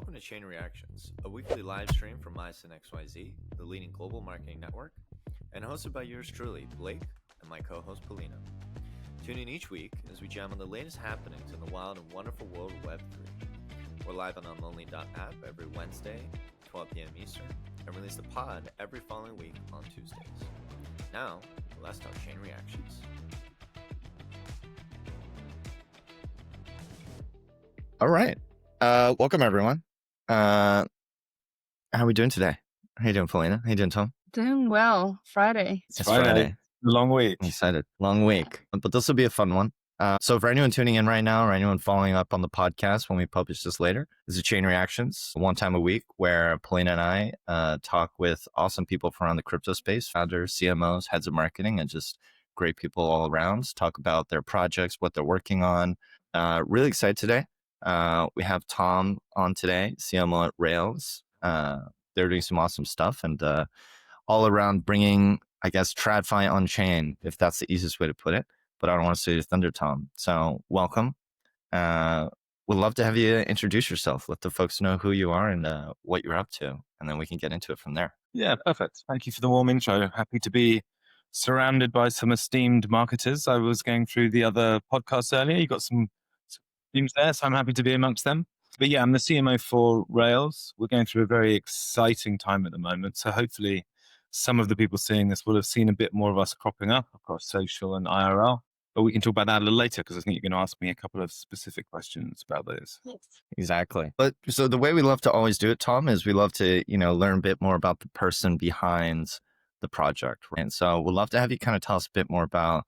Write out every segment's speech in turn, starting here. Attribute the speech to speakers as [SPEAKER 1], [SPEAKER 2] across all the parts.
[SPEAKER 1] Welcome to Chain Reactions, a weekly live stream from ISIN XYZ, the leading global marketing network, and hosted by yours truly, Blake, and my co-host, Polina. Tune in each week as we jam on the latest happenings in the wild and wonderful world of Web3. We're live on unlonely.app every Wednesday, 12 p.m. Eastern, and release the pod every following week on Tuesdays. Now, let's talk Chain Reactions.
[SPEAKER 2] All right. Welcome, everyone. How are we doing today? How you doing, Polina? How you doing, Tom?
[SPEAKER 3] Doing well. Friday.
[SPEAKER 2] It's Friday.
[SPEAKER 4] Long week.
[SPEAKER 2] I'm excited. Long week. But this will be a fun one. So for anyone tuning in right now or anyone following up on the podcast when we publish this later, this is Chain Reactions, one time a week where Polina and I talk with awesome people from around the crypto space, founders, CMOs, heads of marketing, and just great people all around, talk about their projects, what they're working on. Really excited today. We have Tom on today, CMO at Rayls. They're doing some awesome stuff and all around bringing, I guess, TradFi on chain, if that's the easiest way to put it. But I don't want to say your thunder, Tom. So welcome. We'd love to have you introduce yourself. Let the folks know who you are and what you're up to, and then we can get into it from there.
[SPEAKER 4] Yeah, perfect. Thank you for the warm intro. Happy to be surrounded by some esteemed marketers. I was going through the other podcasts earlier. You got some teams there, so I'm happy to be amongst them. But yeah, I'm the CMO for Rayls. We're going through a very exciting time at the moment. So hopefully some of the people seeing this will have seen a bit more of us cropping up across social and IRL. But we can talk about that a little later because I think you're going to ask me a couple of specific questions about those.
[SPEAKER 2] Exactly. But so the way we love to always do it, Tom, is we love to, learn a bit more about the person behind the project. Right? And so we'd love to have you kind of tell us a bit more about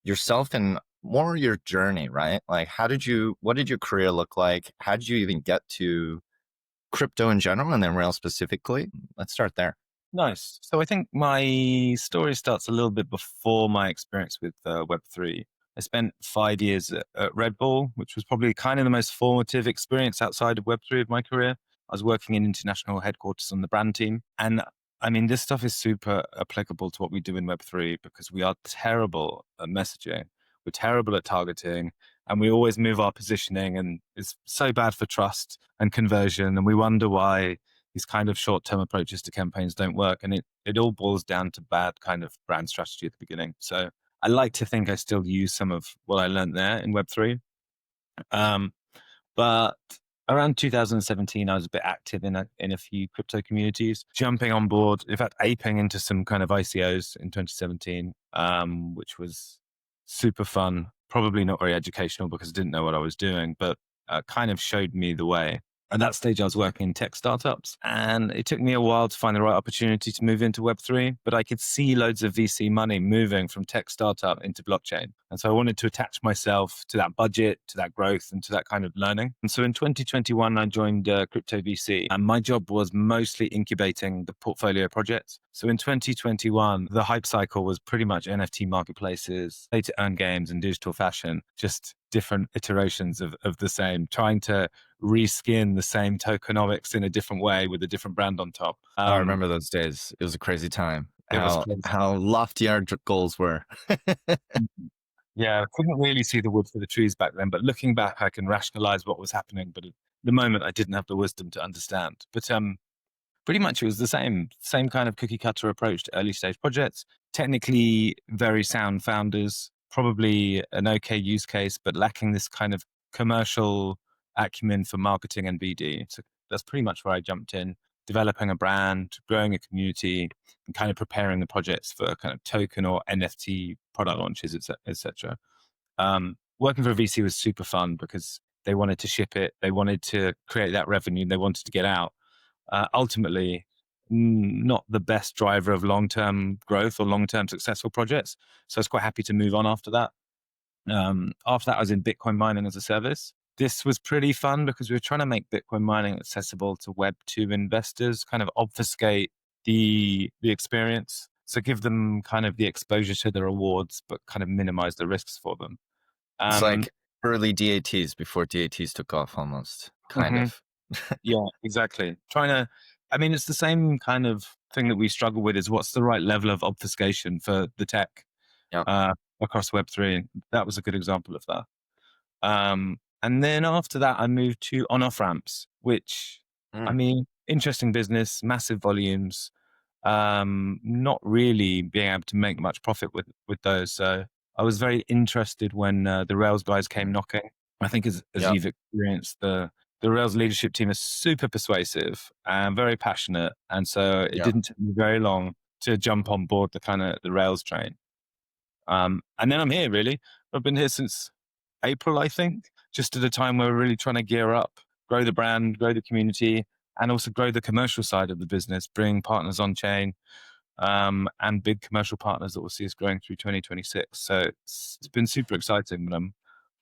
[SPEAKER 2] yourself and more your journey, right? Like what did your career look like? How did you even get to crypto in general and then Rails specifically? Let's start there.
[SPEAKER 4] Nice. So I think my story starts a little bit before my experience with Web3. I spent 5 years at Red Bull, which was probably kind of the most formative experience outside of Web3 of my career. I was working in international headquarters on the brand team. And I mean, this stuff is super applicable to what we do in Web3 because we are terrible at messaging. We're terrible at targeting, and we always move our positioning, and it's so bad for trust and conversion. And we wonder why these kind of short-term approaches to campaigns don't work. And it all boils down to bad kind of brand strategy at the beginning. So I like to think I still use some of what I learned there in Web3. But around 2017, I was a bit active in a few crypto communities, jumping on board, in fact, aping into some kind of ICOs in 2017, which was super fun, probably not very educational because I didn't know what I was doing, but kind of showed me the way. At that stage, I was working in tech startups, and it took me a while to find the right opportunity to move into Web3, but I could see loads of VC money moving from tech startup into blockchain. And so I wanted to attach myself to that budget, to that growth, and to that kind of learning. And so in 2021, I joined Crypto VC, and my job was mostly incubating the portfolio projects. So in 2021, the hype cycle was pretty much NFT marketplaces, play-to-earn games in digital fashion, just different iterations of the same, trying to reskin the same tokenomics in a different way with a different brand on top.
[SPEAKER 2] I remember those days. It was a crazy time.
[SPEAKER 4] Crazy.
[SPEAKER 2] How lofty our goals were.
[SPEAKER 4] Yeah, I couldn't really see the wood for the trees back then, but looking back, I can rationalize what was happening. But at the moment, I didn't have the wisdom to understand. But pretty much it was the same kind of cookie cutter approach to early stage projects. Technically very sound founders, probably an okay use case, but lacking this kind of commercial acumen for marketing and BD. So that's pretty much where I jumped in, developing a brand, growing a community, and kind of preparing the projects for kind of token or NFT product launches, etc. Working for a VC was super fun because they wanted to ship it, they wanted to create that revenue, they wanted to get out. Ultimately, not the best driver of long-term growth or long-term successful projects. So I was quite happy to move on after that. After that, I was in Bitcoin mining as a service. This was pretty fun because we were trying to make Bitcoin mining accessible to Web2 investors, kind of obfuscate the experience. So give them kind of the exposure to the rewards, but kind of minimize the risks for them.
[SPEAKER 2] It's like early DATs before DATs took off almost, kind of.
[SPEAKER 4] Yeah, exactly. It's the same kind of thing that we struggle with is what's the right level of obfuscation for the tech across Web3. That was a good example of that. And then after that, I moved to on-off ramps, which, I mean, interesting business, massive volumes, not really being able to make much profit with those. So I was very interested when the Rails guys came knocking. I think as
[SPEAKER 2] Yep.
[SPEAKER 4] you've experienced, the Rails leadership team is super persuasive and very passionate. And so it
[SPEAKER 2] Yep.
[SPEAKER 4] didn't take me very long to jump on board the Rails train. And then I'm here, really. I've been here since April, I think, just at a time where we're really trying to gear up, grow the brand, grow the community, and also grow the commercial side of the business, bring partners on chain, and big commercial partners that will see us growing through 2026. So it's been super exciting, but I'm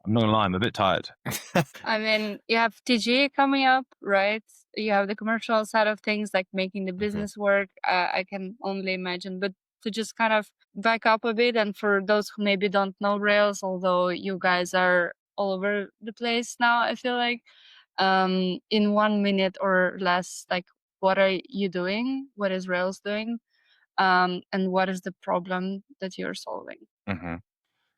[SPEAKER 4] not gonna lie, I'm a bit tired.
[SPEAKER 3] I mean, you have TGE coming up, right? You have the commercial side of things, like making the business work. I can only imagine. But to just kind of back up a bit, and for those who maybe don't know Rails, although you guys are all over the place now, I feel like, in 1 minute or less, like, what are you doing? What is Rails doing? And what is the problem that you're solving?
[SPEAKER 4] Mm-hmm.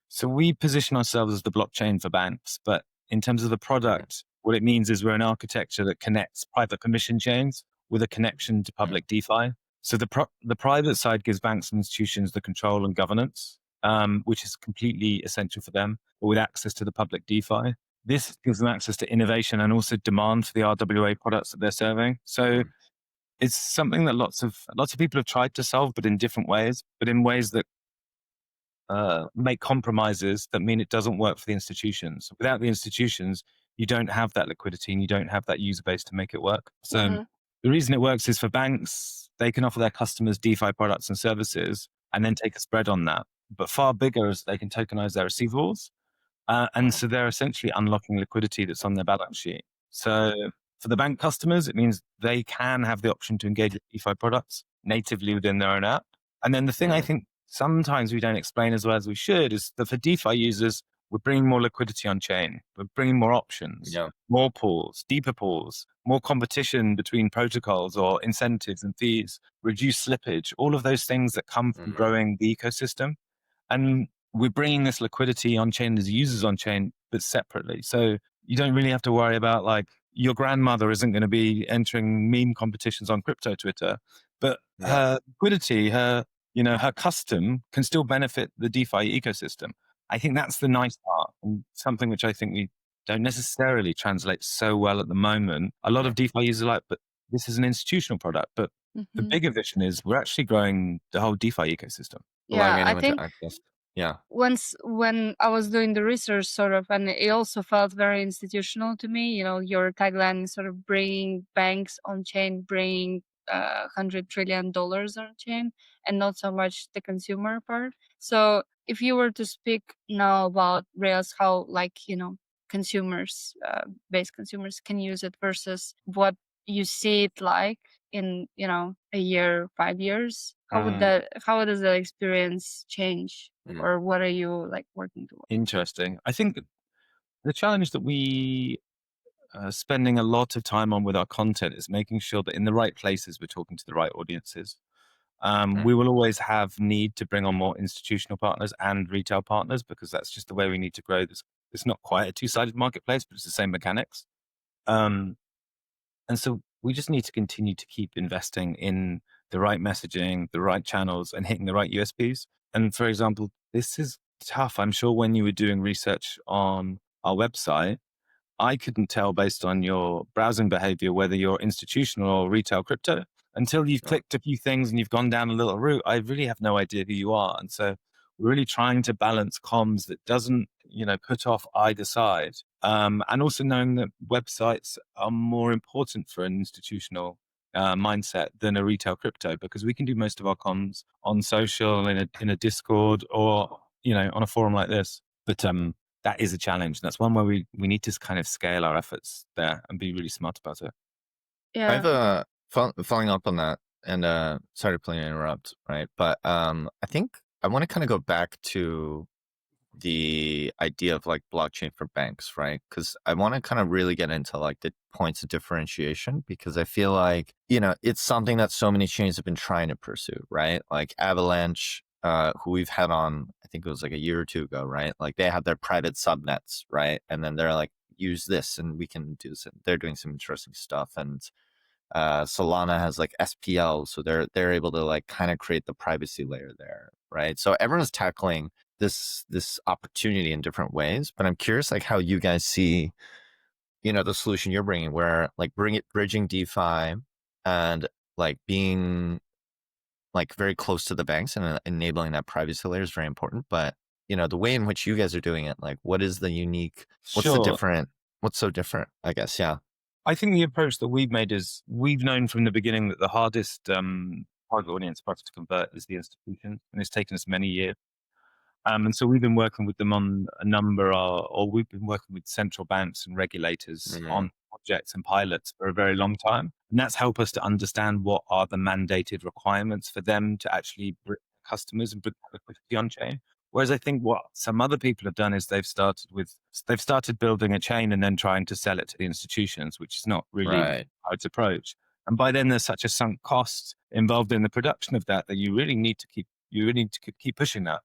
[SPEAKER 4] So we position ourselves as the blockchain for banks, but in terms of the product, what it means is we're an architecture that connects private permission chains with a connection to public DeFi. So the private side gives banks and institutions the control and governance, which is completely essential for them, but with access to the public DeFi. This gives them access to innovation and also demand for the RWA products that they're serving. So it's something that lots of people have tried to solve, but in different ways, but in ways that make compromises that mean it doesn't work for the institutions. Without the institutions, you don't have that liquidity and you don't have that user base to make it work. So the reason it works is for banks, they can offer their customers DeFi products and services and then take a spread on that. But far bigger is they can tokenize their receivables. And so they're essentially unlocking liquidity that's on their balance sheet. So for the bank customers, it means they can have the option to engage with DeFi products natively within their own app. And then the thing I think sometimes we don't explain as well as we should is that for DeFi users, we're bringing more liquidity on chain. We're bringing more options, more pools, deeper pools, more competition between protocols or incentives and fees, reduced slippage, all of those things that come from growing the ecosystem. And we're bringing this liquidity on chain as users on chain, but separately. So you don't really have to worry about, like, your grandmother isn't going to be entering meme competitions on crypto Twitter, but her liquidity, her custom can still benefit the DeFi ecosystem. I think that's the nice part, and something which I think we don't necessarily translate so well at the moment. A lot of DeFi users are like, but this is an institutional product. But the bigger vision is we're actually growing the whole DeFi ecosystem.
[SPEAKER 3] Yeah, I think
[SPEAKER 2] access.
[SPEAKER 3] when I was doing the research, sort of, and it also felt very institutional to me. Your tagline is sort of bringing banks on chain, bringing $100 trillion on chain, and not so much the consumer part. So if you were to speak now about Rails, how, like, consumers, base consumers can use it versus what you see it like in a year, 5 years, how does the experience change, or what are you, like, working towards?
[SPEAKER 4] Interesting. I think the challenge that we spending a lot of time on with our content is making sure that in the right places we're talking to the right audiences. We will always have need to bring on more institutional partners and retail partners because that's just the way we need to grow this. It's not quite a two-sided marketplace, but it's the same mechanics. And so we just need to continue to keep investing in the right messaging, the right channels, and hitting the right USPs. And for example, this is tough. I'm sure when you were doing research on our website, I couldn't tell based on your browsing behavior whether you're institutional or retail crypto. Until you've clicked a few things and you've gone down a little route, I really have no idea who you are. And so we're really trying to balance comms that doesn't, put off either side. And also knowing that websites are more important for an institutional mindset than a retail crypto, because we can do most of our comms on social, in a Discord, or, on a forum like this. But that is a challenge. That's one where we need to kind of scale our efforts there and be really smart about it.
[SPEAKER 3] Yeah.
[SPEAKER 2] I have a following up on that, and sorry to interrupt, right? But I think I want to kind of go back to the idea of, like, blockchain for banks, right? Because I want to kind of really get into, like, the points of differentiation, because I feel like, it's something that so many chains have been trying to pursue, right? Like Avalanche, who we've had on, I think it was like a year or two ago, right? Like, they have their private subnets, right? And then they're like, use this and we can do this. They're doing some interesting stuff. And Solana has like SPL, so they're able to like kind of create the privacy layer there, right? So everyone's tackling this opportunity in different ways, but I'm curious like how you guys see, the solution you're bringing, where like bridging DeFi and like being like very close to the banks and enabling that privacy layer is very important. But the way in which you guys are doing it, like what is the unique? What's the
[SPEAKER 4] Sure.
[SPEAKER 2] different? What's so different? I guess, yeah.
[SPEAKER 4] I think the approach that we've made is we've known from the beginning that the hardest target audience for us to convert is the institutions, and it's taken us many years. And so we've been working with them on a number or we've been working with central banks and regulators on projects and pilots for a very long time. And that's helped us to understand what are the mandated requirements for them to actually bring customers and bring liquidity on chain. Whereas I think what some other people have done is they've started building a chain and then trying to sell it to the institutions, which is not really
[SPEAKER 2] Right.
[SPEAKER 4] how it's approached. And by then there's such a sunk cost involved in the production of that you really need to keep pushing that.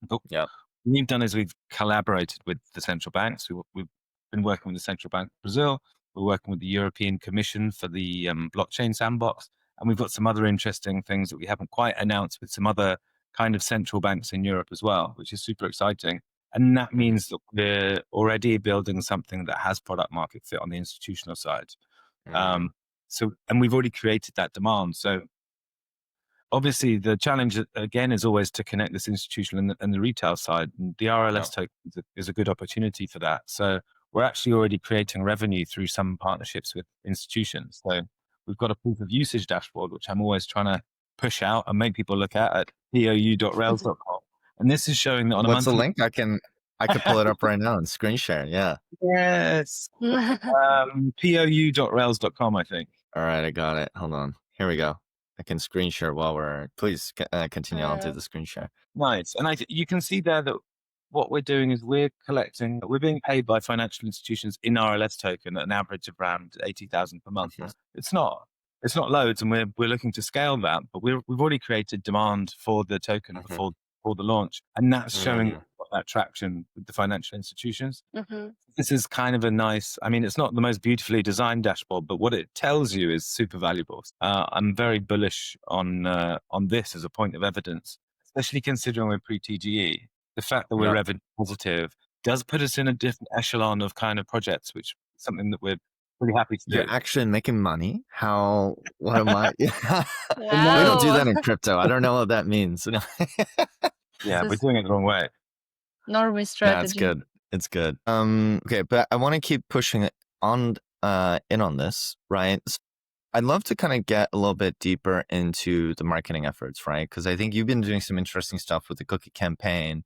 [SPEAKER 4] But
[SPEAKER 2] Yeah.
[SPEAKER 4] what we've done is we've collaborated with the central banks. We've been working with the Central Bank of Brazil. We're working with the European Commission for the blockchain sandbox. And we've got some other interesting things that we haven't quite announced with some other kind of central banks in Europe as well, which is super exciting. And that means that we're already building something that has product market fit on the institutional side. And we've already created that demand. So obviously, the challenge again is always to connect this institutional and the retail side. And the RLS token is a good opportunity for that. So we're actually already creating revenue through some partnerships with institutions. So we've got a proof of usage dashboard, which I'm always trying to push out and make people look at pou.rails.com. And this is showing that on
[SPEAKER 2] What's
[SPEAKER 4] a
[SPEAKER 2] the
[SPEAKER 4] monthly
[SPEAKER 2] link? I could pull it up right now and screen share. Yeah.
[SPEAKER 4] Yes. pou.rails.com, I think.
[SPEAKER 2] All right, I got it. Hold on. Here we go. I can screen share while please continue. I'll do the screen share.
[SPEAKER 4] Nice. And you can see there that what we're doing is we're being paid by financial institutions in RLS token at an average of around 80,000 per month. It's not loads, and we're looking to scale that, but we've already created demand for the token before the launch, and that's showing that traction with the financial institutions. This is kind of a nice, it's not the most beautifully designed dashboard, but what it tells you is super valuable. I'm very bullish on this as a point of evidence, especially considering we're pre-TGE. The fact that we're revenue positive does put us in a different echelon of kind of projects, which is something that we're really happy to do.
[SPEAKER 2] You're actually making money? What am I? We
[SPEAKER 3] Wow.
[SPEAKER 2] don't do that in crypto. I don't know what that means.
[SPEAKER 4] Yeah, we're doing it the wrong way.
[SPEAKER 3] Normie strategy.
[SPEAKER 2] That's good. It's good. Okay, but I want to keep pushing it on in on this, right? So I'd love to kind of get a little bit deeper into the marketing efforts, right? Because I think you've been doing some interesting stuff with the cookie campaign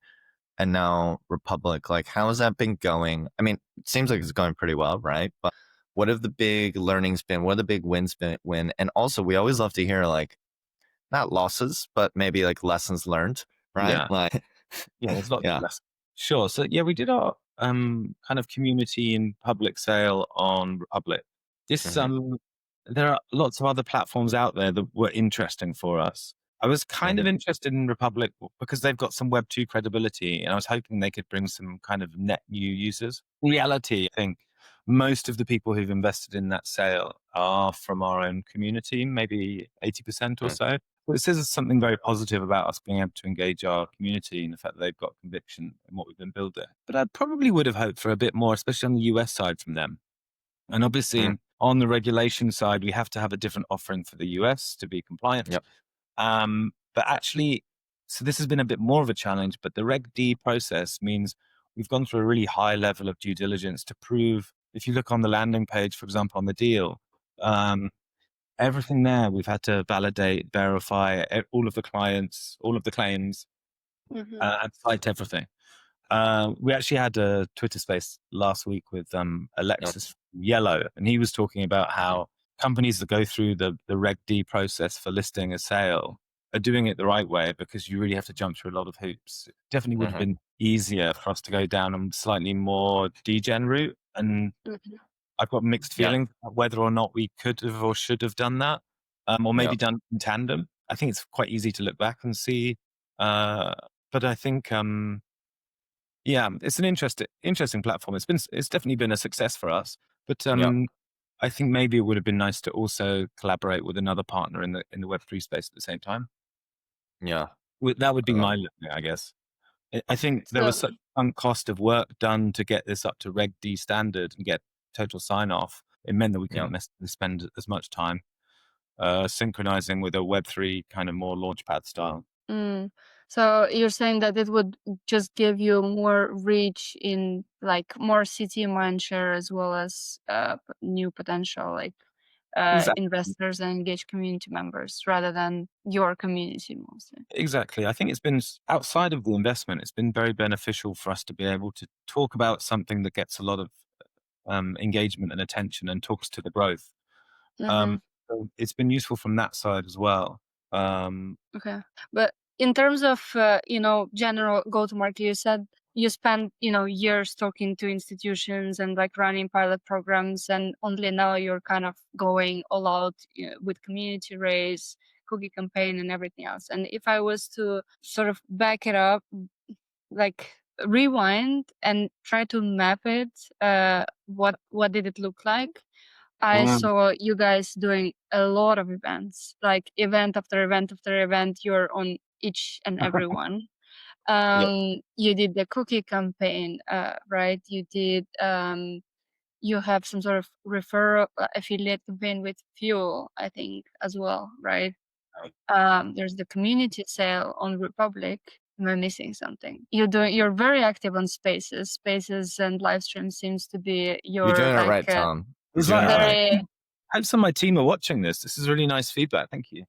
[SPEAKER 2] and now Republic. Like, how has that been going? It seems like it's going pretty well, right? But what have the big learnings been? What have the big wins been? And also, we always love to hear like, not losses, but maybe like lessons learned, right?
[SPEAKER 4] Yeah.
[SPEAKER 2] Like,
[SPEAKER 4] there's lots of lessons. Sure. So we did our kind of community and public sale on Republic. There are lots of other platforms out there that were interesting for us. I was kind of interested in Republic because they've got some Web 2 credibility, and I was hoping they could bring some kind of net new users. In reality, I think most of the people who've invested in that sale are from our own community, maybe 80% or so. But it says something very positive about us being able to engage our community and the fact that they've got conviction in what we've been building. But I probably would have hoped for a bit more, especially on the US side from them. And obviously on the regulation side, we have to have a different offering for the US to be compliant. But actually, so this has been a bit more of a challenge, but the Reg D process means we've gone through a really high level of due diligence to prove, if you look on the landing page, for example, on the deal, everything there, we've had to validate, verify all of the clients, all of the claims, and cite everything. We actually had a Twitter space last week with Alexis from Yellow, and he was talking about how companies that go through the Reg D process for listing a sale are doing it the right way, because you really have to jump through a lot of hoops. It definitely would have been easier for us to go down a slightly more degen route, and I've got mixed feelings about whether or not we could have or should have done that, or maybe done in tandem. I think it's quite easy to look back and see, but I think Yeah, it's an interesting platform. It's definitely been a success for us. But I think maybe it would have been nice to also collaborate with another partner in the Web3 space at the same time.
[SPEAKER 2] Yeah.
[SPEAKER 4] That would be my
[SPEAKER 2] Um,
[SPEAKER 4] limit, I guess. I think there
[SPEAKER 3] So
[SPEAKER 4] was such sunk cost of work done to get this up to Reg D standard and get total sign off. It meant that we couldn't necessarily spend as much time synchronizing with a Web3 kind of more launchpad style.
[SPEAKER 3] So you're saying that it would just give you more reach in like more city mindshare as well as new potential like
[SPEAKER 4] Exactly.
[SPEAKER 3] investors and engaged community members rather than your community mostly.
[SPEAKER 4] Exactly. I think it's been outside of the investment, it's been very beneficial for us to be able to talk about something that gets a lot of engagement and attention and talks to the growth.
[SPEAKER 3] Mm-hmm.
[SPEAKER 4] So it's been useful from that side as well.
[SPEAKER 3] Okay. But in terms of, general go-to-market, you said you spent, years talking to institutions and like running pilot programs, and only now you're kind of going all out with community raise, cookie campaign, and everything else. And if I was to sort of back it up, like rewind and try to map it, what did it look like? I saw you guys doing a lot of events, like event after event after event. You're on each and every one. You did the cookie campaign, right? You did. You have some sort of referral affiliate campaign with Fuel, I think, as well, right? There's the community sale on Republic. Am I missing something? You're very active on Spaces and live stream seems to be
[SPEAKER 2] You're
[SPEAKER 3] your
[SPEAKER 2] doing it
[SPEAKER 3] like
[SPEAKER 2] right, Tom. You're
[SPEAKER 4] It's
[SPEAKER 2] doing
[SPEAKER 4] like,
[SPEAKER 2] it right.
[SPEAKER 3] very.
[SPEAKER 4] I hope some of my team are watching this. This is really nice feedback. Thank you.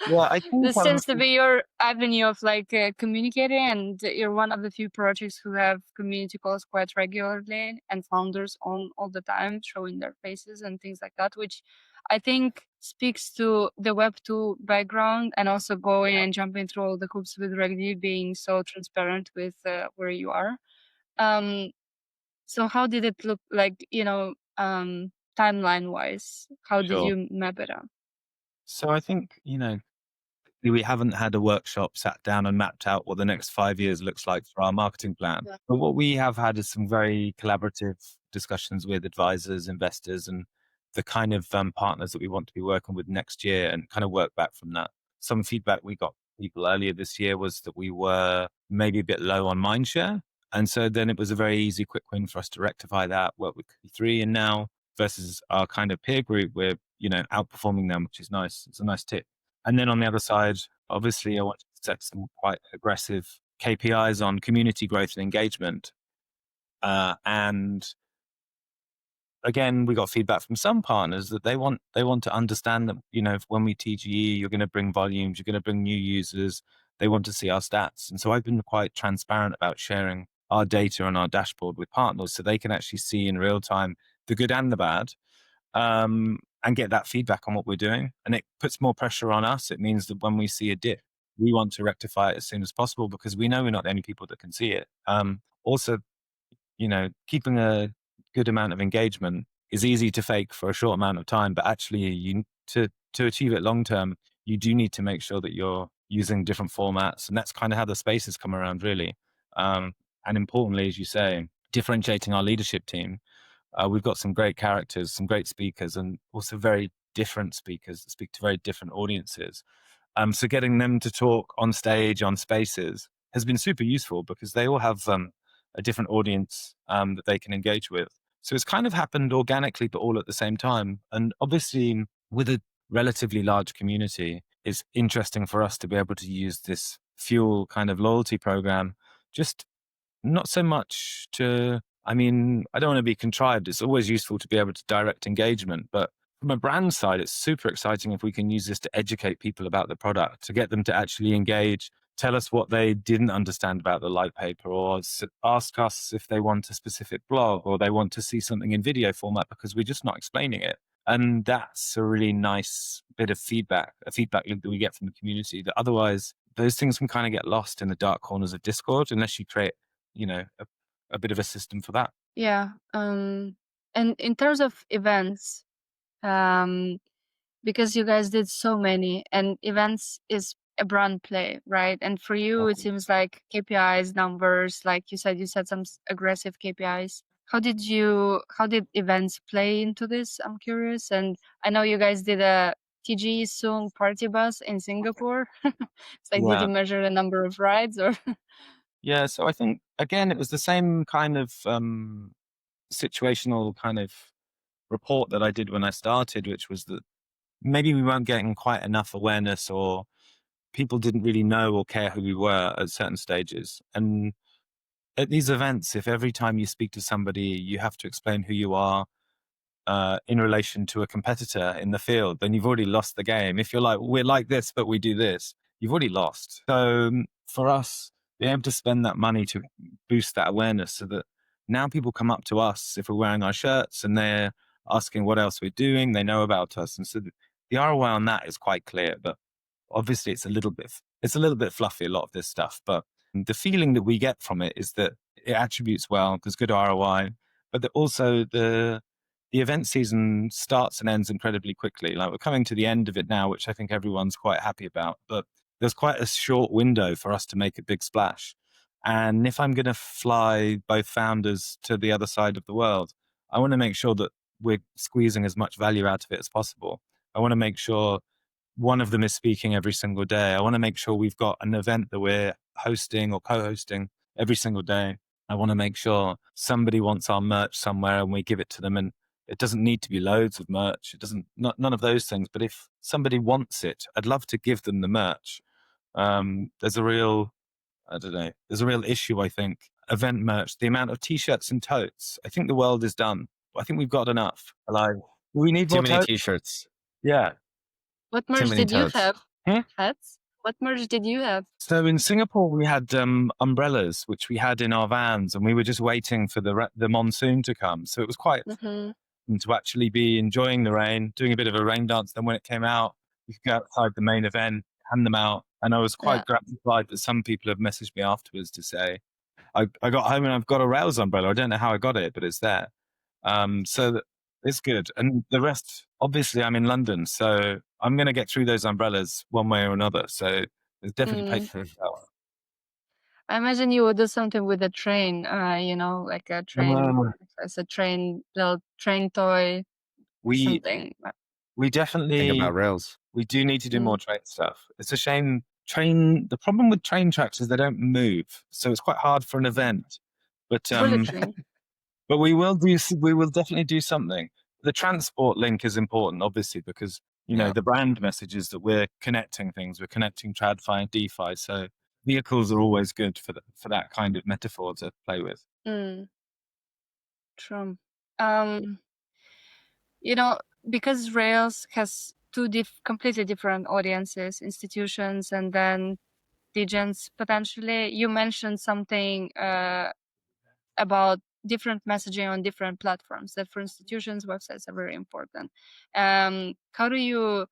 [SPEAKER 4] Yeah, I think
[SPEAKER 3] This seems to be your avenue of like communicating, and you're one of the few projects who have community calls quite regularly and founders on all the time showing their faces and things like that, which I think speaks to the Web2 background and also going and jumping through all the hoops with Reg being so transparent with where you are. So how did it look like, timeline wise? How did
[SPEAKER 4] Sure.
[SPEAKER 3] you map it out?
[SPEAKER 4] So I think, we haven't had a workshop sat down and mapped out what the next 5 years looks like for our marketing plan.
[SPEAKER 3] Yeah.
[SPEAKER 4] But what we have had is some very collaborative discussions with advisors, investors, and the kind of partners that we want to be working with next year and kind of work back from that. Some feedback we got people earlier this year was that we were maybe a bit low on mindshare. And so then it was a very easy, quick win for us to rectify that, work with Q3 and now versus our kind of peer group, we're, outperforming them, which is nice. It's a nice tip. And then on the other side, obviously, I want to set some quite aggressive KPIs on community growth and engagement. And again, we got feedback from some partners that they want to understand that, when we TGE, you're going to bring volumes, you're going to bring new users. They want to see our stats. And so I've been quite transparent about sharing our data on our dashboard with partners so they can actually see in real time the good and the bad. And get that feedback on what we're doing. And it puts more pressure on us. It means that when we see a dip, we want to rectify it as soon as possible because we know we're not the only people that can see it. Also, keeping a good amount of engagement is easy to fake for a short amount of time, but actually to achieve it long term, you do need to make sure that you're using different formats. And that's kind of how the space has come around, really. And importantly, as you say, differentiating our leadership team. We've got some great characters, some great speakers, and also very different speakers that speak to very different audiences. So getting them to talk on stage, on Spaces, has been super useful because they all have a different audience that they can engage with. So it's kind of happened organically, but all at the same time. And obviously, with a relatively large community, it's interesting for us to be able to use this Fuel kind of loyalty program, just not so much to, I don't want to be contrived. It's always useful to be able to direct engagement, but from a brand side, it's super exciting if we can use this to educate people about the product, to get them to actually engage, tell us what they didn't understand about the light paper, or ask us if they want a specific blog or they want to see something in video format because we're just not explaining it. And that's a really nice bit of feedback, a feedback loop that we get from the community that otherwise those things can kind of get lost in the dark corners of Discord unless you create, a bit of a system for that.
[SPEAKER 3] Yeah. And in terms of events, because you guys did so many, and events is a brand play, right? And for you, it seems like KPIs, numbers, like you said some aggressive KPIs. How did events play into this? I'm curious. And I know you guys did a TGE soon party bus in Singapore. It's like, did
[SPEAKER 4] Yeah.
[SPEAKER 3] you measure the number of rides or?
[SPEAKER 4] Yeah. So I think, again, it was the same kind of situational kind of report that I did when I started, which was that maybe we weren't getting quite enough awareness, or people didn't really know or care who we were at certain stages. And at these events, if every time you speak to somebody, you have to explain who you are in relation to a competitor in the field, then you've already lost the game. If you're like, we're like this, but we do this, you've already lost. So for us, being able to spend that money to boost that awareness, so that now people come up to us if we're wearing our shirts and they're asking what else we're doing, they know about us. And so the ROI on that is quite clear, but obviously it's a little bit fluffy, a lot of this stuff, but the feeling that we get from it is that it attributes well, because good ROI, but that also the event season starts and ends incredibly quickly. Like, we're coming to the end of it now, which I think everyone's quite happy about, but there's quite a short window for us to make a big splash. And if I'm going to fly both founders to the other side of the world, I want to make sure that we're squeezing as much value out of it as possible. I want to make sure one of them is speaking every single day. I want to make sure we've got an event that we're hosting or co-hosting every single day. I want to make sure somebody wants our merch somewhere and we give it to them. And it doesn't need to be loads of merch. It doesn't, none of those things. But if somebody wants it, I'd love to give them the merch. There's a real issue, I think. Event merch, the amount of t-shirts and totes. I think the world is done. I think we've got enough. Like, we need
[SPEAKER 2] Too
[SPEAKER 4] more
[SPEAKER 2] many
[SPEAKER 4] totes.
[SPEAKER 2] t-shirts.
[SPEAKER 4] Yeah.
[SPEAKER 3] What
[SPEAKER 2] Too
[SPEAKER 3] merch
[SPEAKER 2] many
[SPEAKER 3] did you
[SPEAKER 2] totes.
[SPEAKER 3] have?
[SPEAKER 4] Hmm?
[SPEAKER 3] Hats? What merch did you have?
[SPEAKER 4] So in Singapore, we had umbrellas, which we had in our vans, and we were just waiting for the monsoon to come. So it was quite
[SPEAKER 3] Mm-hmm.
[SPEAKER 4] to actually be enjoying the rain, doing a bit of a rain dance. Then when it came out, we could go outside the main event, hand them out. And I was quite gratified that some people have messaged me afterwards to say, I got home and I've got a Rayls umbrella. I don't know how I got it, but it's there. So it's good. And the rest, obviously, I'm in London, so I'm going to get through those umbrellas one way or another. So there's definitely paper for that.
[SPEAKER 3] I imagine you would do something with a train, like a train, as a little train toy, something.
[SPEAKER 4] We
[SPEAKER 2] Think
[SPEAKER 4] definitely,
[SPEAKER 2] about Rails.
[SPEAKER 4] we do need to do more train stuff. It's a shame. The problem with train tracks is they don't move. So it's quite hard for an event. But
[SPEAKER 3] Bullet train.
[SPEAKER 4] but we will definitely do something. The transport link is important, obviously, because the brand message is that we're connecting things. We're connecting TradFi and DeFi. So vehicles are always good for that kind of metaphor to play with.
[SPEAKER 3] True. Because Rails has two completely different audiences, institutions, and then degens potentially. You mentioned something about different messaging on different platforms that for institutions, websites are very important. How do you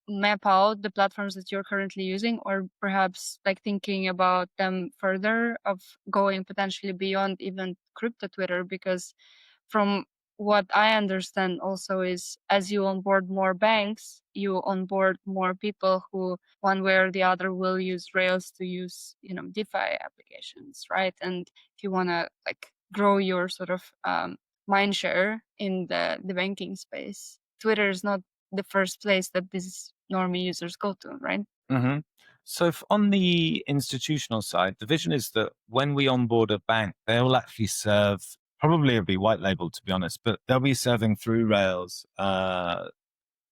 [SPEAKER 3] map out the platforms that you're currently using, or perhaps thinking about them further, of going potentially beyond even crypto Twitter? Because from what I understand also is, as you onboard more banks, you onboard more people who one way or the other will use Rails to use, DeFi applications, right? And if you want to grow your sort of mindshare in the banking space, Twitter is not the first place that these normie users go to, right?
[SPEAKER 4] Mm-hmm. So on the institutional side, the vision is that when we onboard a bank, they will actually serve, probably it'll be white labeled, to be honest, but they'll be serving through Rails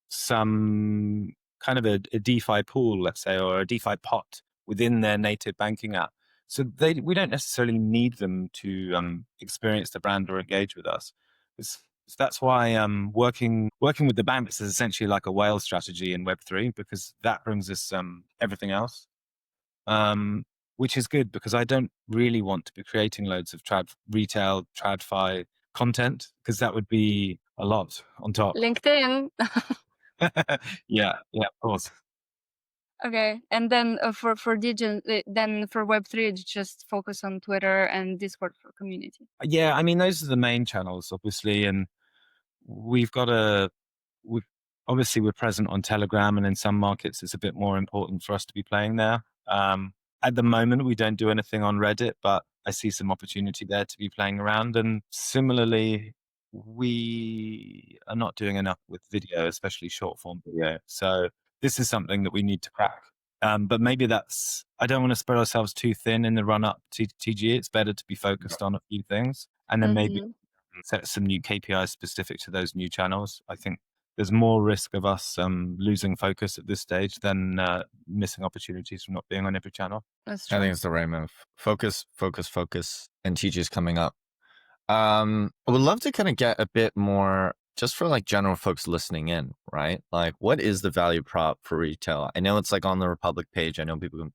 [SPEAKER 4] some kind of a DeFi pool, let's say, or a DeFi pot within their native banking app. So we don't necessarily need them to experience the brand or engage with us. So that's why working with the banks is essentially like a whale strategy in Web3, because that brings us everything else, which is good, because I don't really want to be creating loads of retail TradFi content, because that would be a lot on top.
[SPEAKER 3] LinkedIn.
[SPEAKER 4] yeah, of course.
[SPEAKER 3] Okay, and then for degen, then for Web3, just focus on Twitter and Discord for community.
[SPEAKER 4] Yeah, I mean, those are the main channels, obviously, and we've got Obviously, we're present on Telegram, and in some markets, it's a bit more important for us to be playing there. At the moment, we don't do anything on Reddit, but I see some opportunity there to be playing around. And similarly, we are not doing enough with video, especially short form video. So this is something that we need to crack. But maybe I don't want to spread ourselves too thin in the run up to TGE. It's better to be focused on a few things and then maybe set some new KPIs specific to those new channels. I think there's more risk of us losing focus at this stage than missing opportunities from not being on every channel.
[SPEAKER 3] That's
[SPEAKER 2] I
[SPEAKER 3] true.
[SPEAKER 2] think it's the right move. Focus, and TG is coming up. I would love to kind of get a bit more just for like general folks listening in, right? Like, what is the value prop for retail? I know it's like on the Republic page. I know people can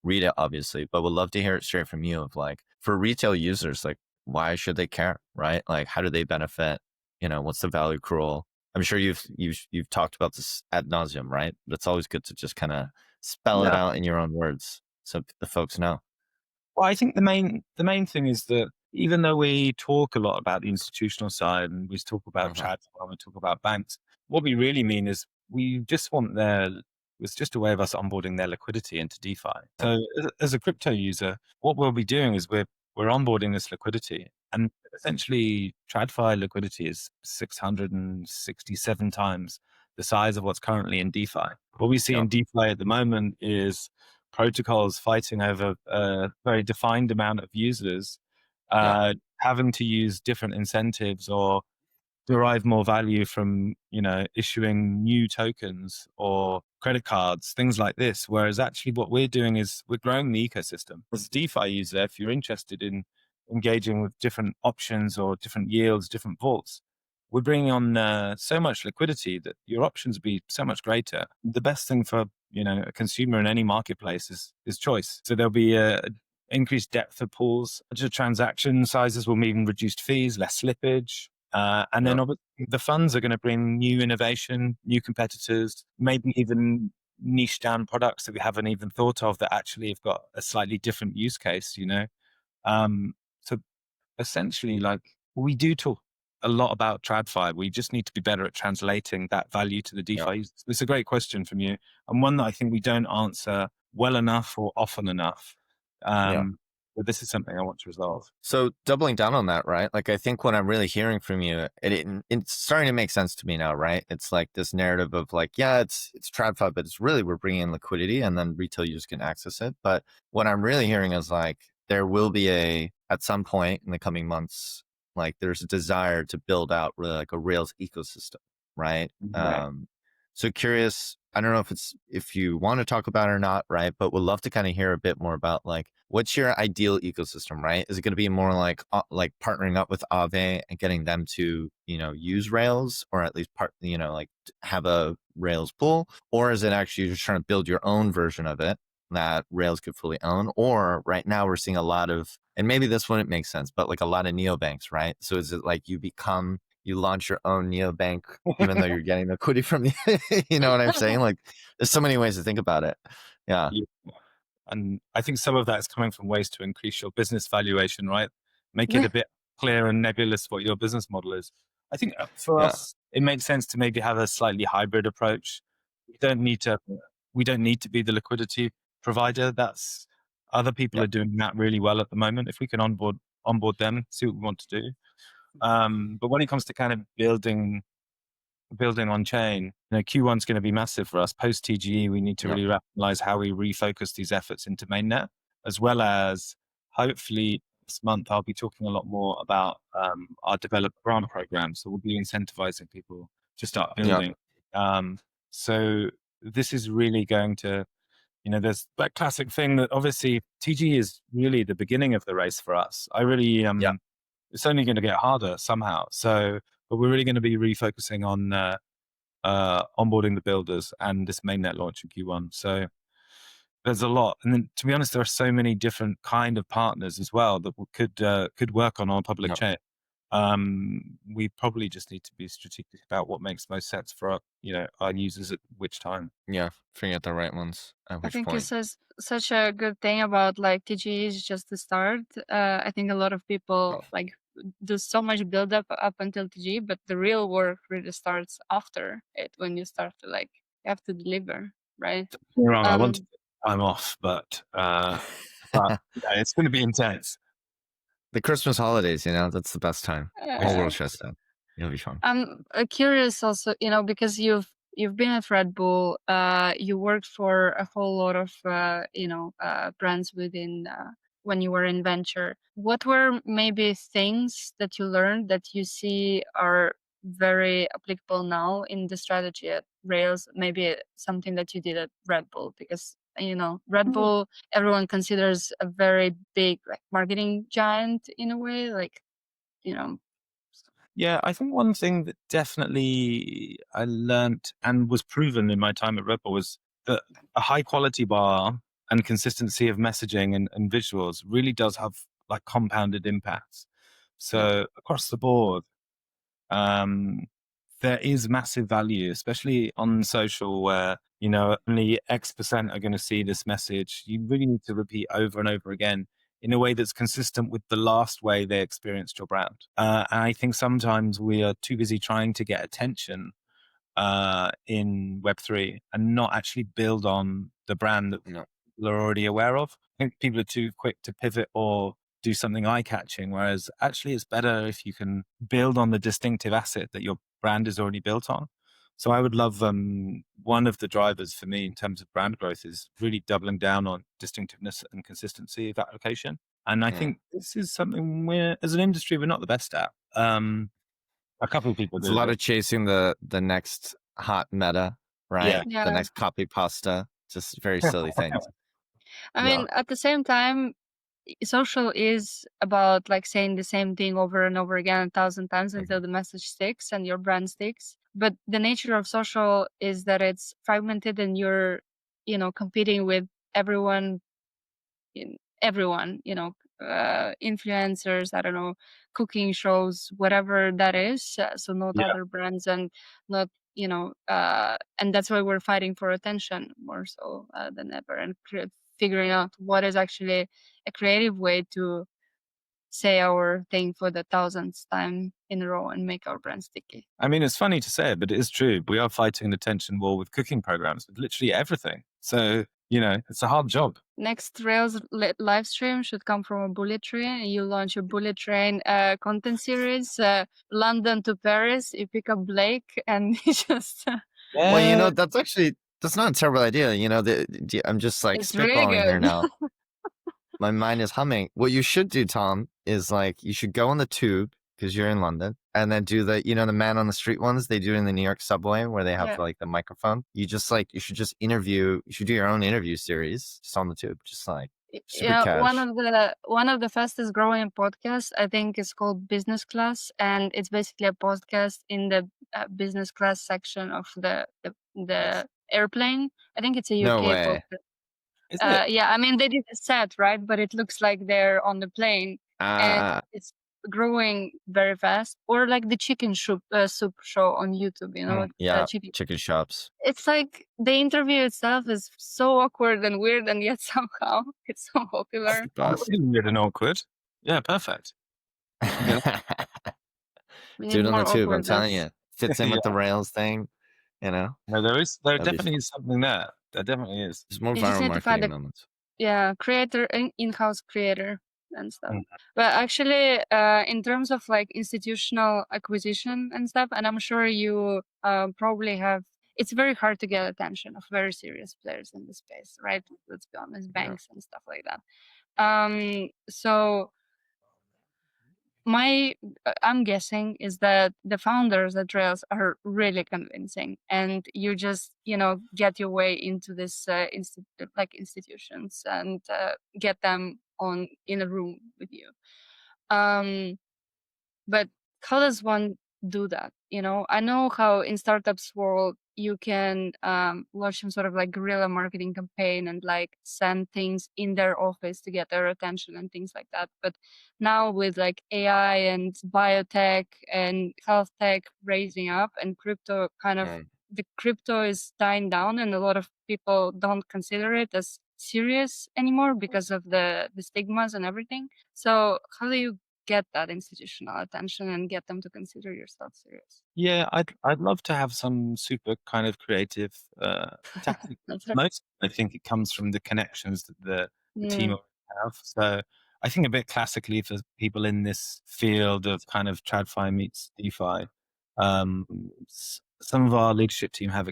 [SPEAKER 2] read it, obviously, but would love to hear it straight from you of like, for retail users, like, why should they care, right? Like, how do they benefit? You know, what's the value accrual? I'm sure you've talked about this ad nauseum, right? But it's always good to just kind of spell it out in your own words so the folks know.
[SPEAKER 4] Well, I think the main thing is that even though we talk a lot about the institutional side and we talk about
[SPEAKER 2] Mhm.
[SPEAKER 4] chats and we talk about banks, what we really mean is we just want it's just a way of us onboarding their liquidity into DeFi. So as a crypto user, what we'll be doing is we're onboarding this liquidity, and essentially TradFi liquidity is 667 times the size of what's currently in DeFi. What we see in DeFi at the moment is protocols fighting over a very defined amount of users, having to use different incentives or derive more value from, issuing new tokens or credit cards, things like this. Whereas actually what we're doing is we're growing the ecosystem. As a DeFi user, if you're interested in engaging with different options or different yields, different vaults, we're bringing on so much liquidity that your options will be so much greater. The best thing for a consumer in any marketplace is choice. So there'll be increased depth of pools, transaction sizes will mean reduced fees, less slippage. And then obviously the funds are going to bring new innovation, new competitors, maybe even niche down products that we haven't even thought of that actually have got a slightly different use case, So essentially, like, we do talk a lot about TradFi. We just need to be better at translating that value to the DeFi users. It's a great question from you, and one that I think we don't answer well enough or often enough. But this is something I want to resolve.
[SPEAKER 2] So doubling down on that, right? Like, I think what I'm really hearing from you, it's starting to make sense to me now, right? It's like this narrative of like, yeah, it's TradFi, but it's really, we're bringing in liquidity and then retail users can access it. But what I'm really hearing is like, there will be at some point in the coming months, like there's a desire to build out really like a Rails ecosystem, right? So curious, I don't know if you want to talk about it or not, right? But would love to kind of hear a bit more about like, what's your ideal ecosystem, right? Is it going to be more like partnering up with Aave and getting them to, use Rails, or at least like have a Rails pool? Or is it actually just trying to build your own version of it that Rails could fully own? Or right now we're seeing a lot of, and maybe this wouldn't make sense, but like a lot of neobanks, right? So is it like you launch your own neobank, even though you're getting liquidity from the, you know what I'm saying? Like, there's so many ways to think about it. Yeah.
[SPEAKER 4] And I think some of that is coming from ways to increase your business valuation, right? Make it a bit clear and nebulous what your business model is. I think for us, it makes sense to maybe have a slightly hybrid approach. We don't need to be the liquidity provider. That's other people are doing that really well at the moment. If we can onboard them, see what we want to do. But when it comes to kind of building on chain, Q1 is going to be massive for us. Post TGE, we need to really rationalize how we refocus these efforts into mainnet, as well as hopefully this month I'll be talking a lot more about our developer grant program. So we'll be incentivizing people to start building. So this is really going to, there's that classic thing that obviously TGE is really the beginning of the race for us. I really, it's only going to get harder somehow. So, but we're really going to be refocusing on onboarding the builders and this mainnet launch in Q1. So there's a lot. And then, to be honest, there are so many different kind of partners as well that could work on our public chain. We probably just need to be strategic about what makes most sense for our users at which time.
[SPEAKER 2] Yeah, figuring out the right ones at which
[SPEAKER 3] I think
[SPEAKER 2] point.
[SPEAKER 3] this is such a good thing about like TGE is just the start. I think a lot of people like do so much build up until TGE, but the real work really starts after it, when you start to like, you have to deliver, right?
[SPEAKER 4] Wrong. I want to take time off, but yeah, it's going to be intense.
[SPEAKER 2] The Christmas holidays, that's the best time. Whole world
[SPEAKER 3] Uh,
[SPEAKER 2] shuts down. It'll be fun.
[SPEAKER 3] I'm curious also, because you've been at Red Bull, you worked for a whole lot of brands within when you were in venture. What were maybe things that you learned that you see are very applicable now in the strategy at Rails? Maybe something that you did at Red Bull, because Red Bull, everyone considers a very big like marketing giant in a way, like
[SPEAKER 4] Yeah, I think one thing that definitely I learnt and was proven in my time at Red Bull was that a high quality bar and consistency of messaging and visuals really does have like compounded impacts. So across the board, there is massive value, especially on social where, only X% are going to see this message. You really need to repeat over and over again in a way that's consistent with the last way they experienced your brand. And I think sometimes we are too busy trying to get attention in Web3 and not actually build on the brand that people are already aware of. I think people are too quick to pivot or do something eye-catching, whereas actually it's better if you can build on the distinctive asset that your brand is already built on. So I would love one of the drivers for me in terms of brand growth is really doubling down on distinctiveness and consistency of application. And I think this is something as an industry, we're not the best at. A couple of people
[SPEAKER 2] It's
[SPEAKER 4] do
[SPEAKER 2] a lot
[SPEAKER 4] it.
[SPEAKER 2] of chasing the next hot meta, right?
[SPEAKER 3] Yeah.
[SPEAKER 2] The next copy pasta, just very silly things.
[SPEAKER 3] I mean, at the same time, social is about like saying the same thing over and over again 1,000 times until the message sticks and your brand sticks. But the nature of social is that it's fragmented and you're, competing with everyone, influencers, I don't know, cooking shows, whatever that is. So not other brands and not, and that's why we're fighting for attention more so than ever, and figuring out what is actually a creative way to say our thing for the 1,000th time in a row and make our brand sticky.
[SPEAKER 4] I mean, it's funny to say it, but it is true. We are fighting an attention war with cooking programs, with literally everything. So, it's a hard job.
[SPEAKER 3] Next Rails live stream should come from a bullet train. You launch a bullet train content series, London to Paris. You pick up Blake and you just...
[SPEAKER 2] Well, that's not a terrible idea. I'm just like
[SPEAKER 3] It's
[SPEAKER 2] spitballing
[SPEAKER 3] really
[SPEAKER 2] here
[SPEAKER 3] good.
[SPEAKER 2] now. My mind is humming. What you should do, Tom, is like you should go on the tube because you're in London, and then do the the man on the street ones. They do it in the New York subway where they have like the microphone. You should just interview. You should do your own interview series just on the tube, just like super cash.
[SPEAKER 3] One of the fastest growing podcasts I think is called Business Class, and it's basically a podcast in the business class section of the airplane. I think it's a UK
[SPEAKER 2] No way.
[SPEAKER 3] podcast.
[SPEAKER 4] Is it?
[SPEAKER 3] Yeah, I mean they did a set, right? But it looks like they're on the plane, and it's growing very fast. Or like the chicken soup show on YouTube,
[SPEAKER 2] Yeah, chicken shops.
[SPEAKER 3] It's like the interview itself is so awkward and weird, and yet somehow it's so popular.
[SPEAKER 4] Weird and awkward. Yeah, perfect.
[SPEAKER 2] Do it on the tube. I'm telling you, fits in with the Rails thing.
[SPEAKER 4] No, there definitely is something there. There definitely is.
[SPEAKER 2] There's more viral marketing moments.
[SPEAKER 3] Yeah, creator, in-house creator and stuff. But actually, in terms of like institutional acquisition and stuff, and I'm sure you probably have, it's very hard to get attention of very serious players in the space, right? Let's be honest, banks and stuff like that. So I'm guessing is that the founders at Rails are really convincing, and you just get your way into this institutions and get them in a room with you. But how does one do that? I know how in startups world you can launch some sort of like guerrilla marketing campaign and like send things in their office to get their attention and things like that. But now with like AI and biotech and health tech raising up and crypto the crypto is dying down, and a lot of people don't consider it as serious anymore because of the stigmas and everything. So how do you get that institutional attention and get them to consider your stuff serious?
[SPEAKER 4] Yeah, I'd love to have some super kind of creative tactic.
[SPEAKER 3] That's right.
[SPEAKER 4] Most, I think it comes from the connections that the team
[SPEAKER 3] Mm,
[SPEAKER 4] have. So I think a bit classically for people in this field of kind of TradFi meets DeFi, some of our leadership team have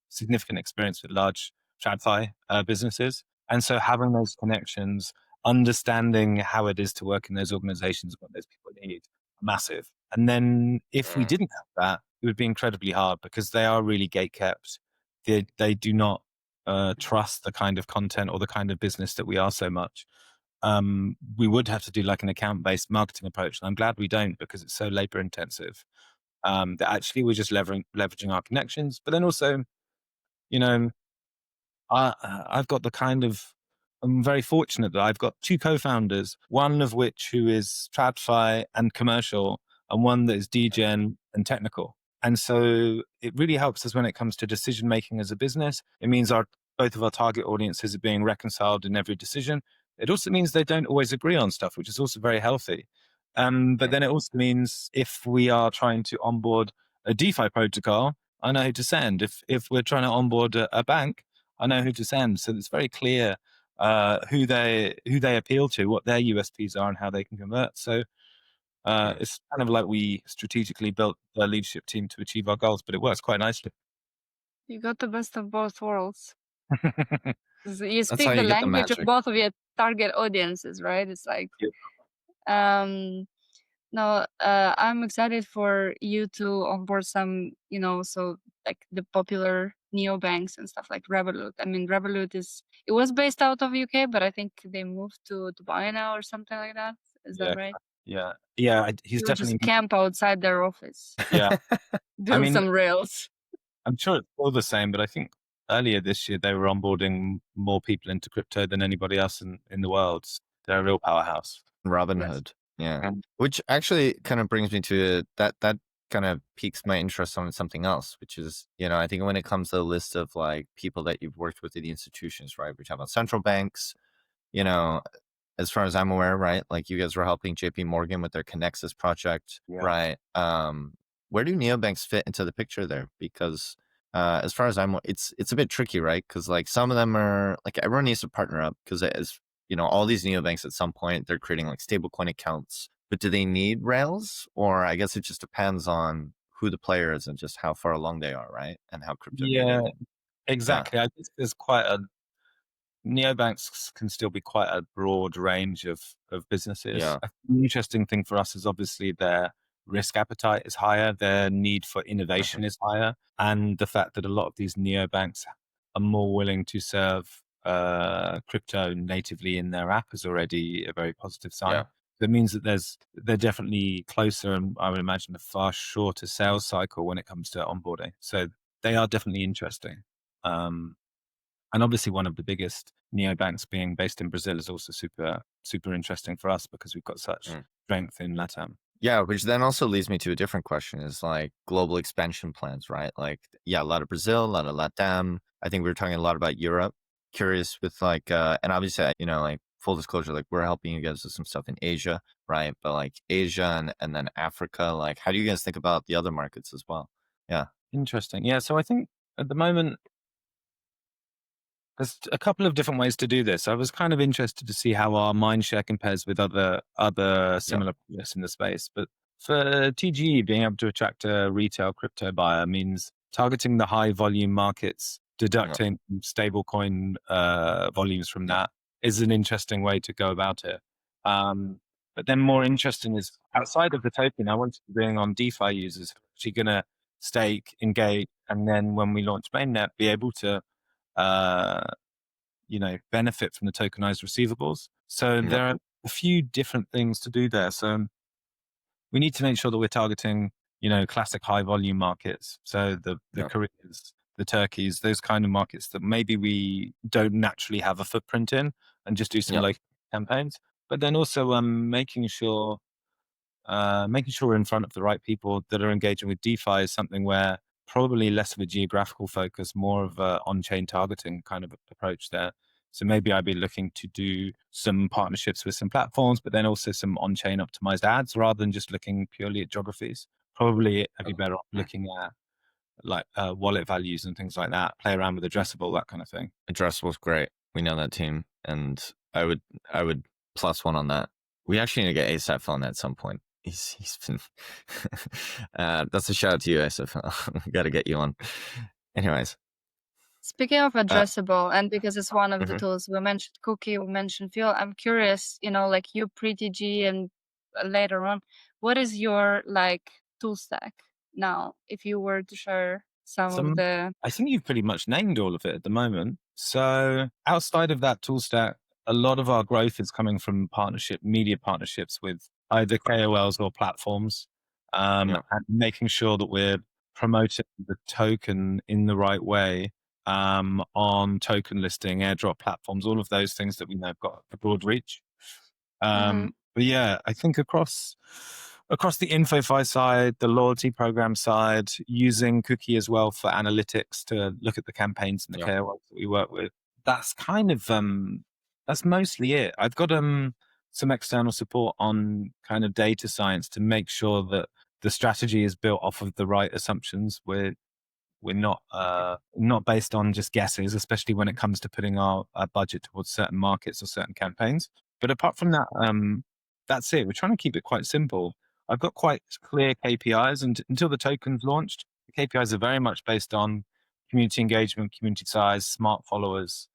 [SPEAKER 4] significant experience with large TradFi businesses. And so having those connections, understanding how it is to work in those organizations, what those people need, massive. And then if we didn't have that, it would be incredibly hard because they are really gate kept. They do not trust the kind of content or the kind of business that we are so much. We would have to do like an account-based marketing approach. And I'm glad we don't because it's so labor intensive. That actually we're just leveraging our connections. But then also, you know, I've got I'm very fortunate that I've got two co-founders, one of which who is TradFi and commercial, and one that is degen and technical. And so it really helps us when it comes to decision making as a business. It means both of our target audiences are being reconciled in every decision. It also means they don't always agree on stuff, which is also very healthy. But then it also means if we are trying to onboard a DeFi protocol, I know who to send. If we're trying to onboard a bank, I know who to send. So it's very clear who they appeal to, what their USPs are, and how they can convert. So it's kind of like we strategically built the leadership team to achieve our goals, but it works quite nicely.
[SPEAKER 3] you got the best of both worlds. You
[SPEAKER 2] That's how
[SPEAKER 3] speak the
[SPEAKER 2] you get the
[SPEAKER 3] language of
[SPEAKER 2] magic.
[SPEAKER 3] both of your target audiences, right? It's like, no, I'm excited for you to onboard some, so like the popular neobanks and stuff like Revolut. I mean, Revolut it was based out of UK, but I think they moved to Dubai now or something like that. Is that right?
[SPEAKER 4] Yeah. He's
[SPEAKER 3] You
[SPEAKER 4] definitely
[SPEAKER 3] just camp outside their office,
[SPEAKER 4] yeah.
[SPEAKER 3] do some Rails.
[SPEAKER 4] I'm sure it's all the same, but I think earlier this year they were onboarding more people into crypto than anybody else in the world. They're a real powerhouse.
[SPEAKER 2] Robinhood. Yeah. Which actually kind of brings me to that kind of piques my interest on something else, which is, I think when it comes to the list of like people that you've worked with in the institutions, right? We're talking about central banks, as far as I'm aware, right? Like you guys were helping JP Morgan with their Connexus project, right? Where do neobanks fit into the picture there? Because as far as it's a bit tricky, right? Because like some of them are like everyone needs to partner up because as all these neobanks at some point they're creating like stablecoin accounts. But do they need Rails? Or I guess it just depends on who the player is and just how far along they are, right? And how crypto native.
[SPEAKER 4] Exactly. I think there's neobanks can still be quite a broad range of businesses.
[SPEAKER 2] Yeah.
[SPEAKER 4] The interesting thing for us is obviously their risk appetite is higher, their need for innovation is higher, and the fact that a lot of these neobanks are more willing to serve crypto natively in their app is already a very positive sign.
[SPEAKER 2] Yeah.
[SPEAKER 4] That means that they're definitely closer, and I would imagine a far shorter sales cycle when it comes to onboarding. So they are definitely interesting. And obviously one of the biggest neobanks being based in Brazil is also super, super interesting for us because we've got such strength in LATAM.
[SPEAKER 2] Yeah, which then also leads me to a different question is like global expansion plans, right? Like, yeah, a lot of Brazil, a lot of LATAM. I think we were talking a lot about Europe. Curious with like, and obviously, like full disclosure, like we're helping you guys with some stuff in Asia, right? But like Asia and then Africa, like how do you guys think about the other markets as well? Yeah.
[SPEAKER 4] Interesting. Yeah. So I think at the moment, there's a couple of different ways to do this. I was kind of interested to see how our mindshare compares with other similar projects in the space. But for TGE, being able to attract a retail crypto buyer means targeting the high volume markets, deducting stablecoin volumes from that is an interesting way to go about it. But then more interesting is outside of the token, I want to bring on DeFi users who are actually going to stake, engage, and then when we launch mainnet, be able to benefit from the tokenized receivables. So there are a few different things to do there. So we need to make sure that we're targeting, classic high volume markets. So the Koreas, the Turkeys, those kind of markets that maybe we don't naturally have a footprint in, and just do some local campaigns. But then also making sure we're in front of the right people that are engaging with DeFi is something where probably less of a geographical focus, more of a on-chain targeting kind of approach there. So maybe I'd be looking to do some partnerships with some platforms, but then also some on-chain optimized ads rather than just looking purely at geographies. Probably I'd be better off looking at like wallet values and things like that, play around with addressable, that kind of thing.
[SPEAKER 2] Addressable's great. We know that team, and I would +1 on that. We actually need to get ASAP on that at some point. He's been that's a shout out to you, ASAP. We got to get you on. Anyways,
[SPEAKER 3] Speaking of addressable, and because it's one of the
[SPEAKER 2] Mhm.
[SPEAKER 3] tools, we mentioned Cookie, we mentioned Fuel. I'm curious, like you pre-TGE and later on, what is your like tool stack now? If you were to share some of the
[SPEAKER 4] I think you've pretty much named all of it at the moment. So outside of that tool stack, a lot of our growth is coming from media partnerships with either KOLs or platforms,
[SPEAKER 2] Yeah.
[SPEAKER 4] and making sure that we're promoting the token in the right way, on token listing, airdrop platforms, all of those things that we know have got a broad reach. But yeah, I think across the InfoFi side, the loyalty program side, using Cookie as well for analytics to look at the campaigns and the
[SPEAKER 2] Yeah.
[SPEAKER 4] KOLs that we work with. That's kind of that's mostly it. I've got some external support on kind of data science to make sure that the strategy is built off of the right assumptions. We're not based on just guesses, especially when it comes to putting our budget towards certain markets or certain campaigns. But apart from that, that's it. We're trying to keep it quite simple. I've got quite clear KPIs, and until the token's launched, the KPIs are very much based on community engagement, community size, smart followers.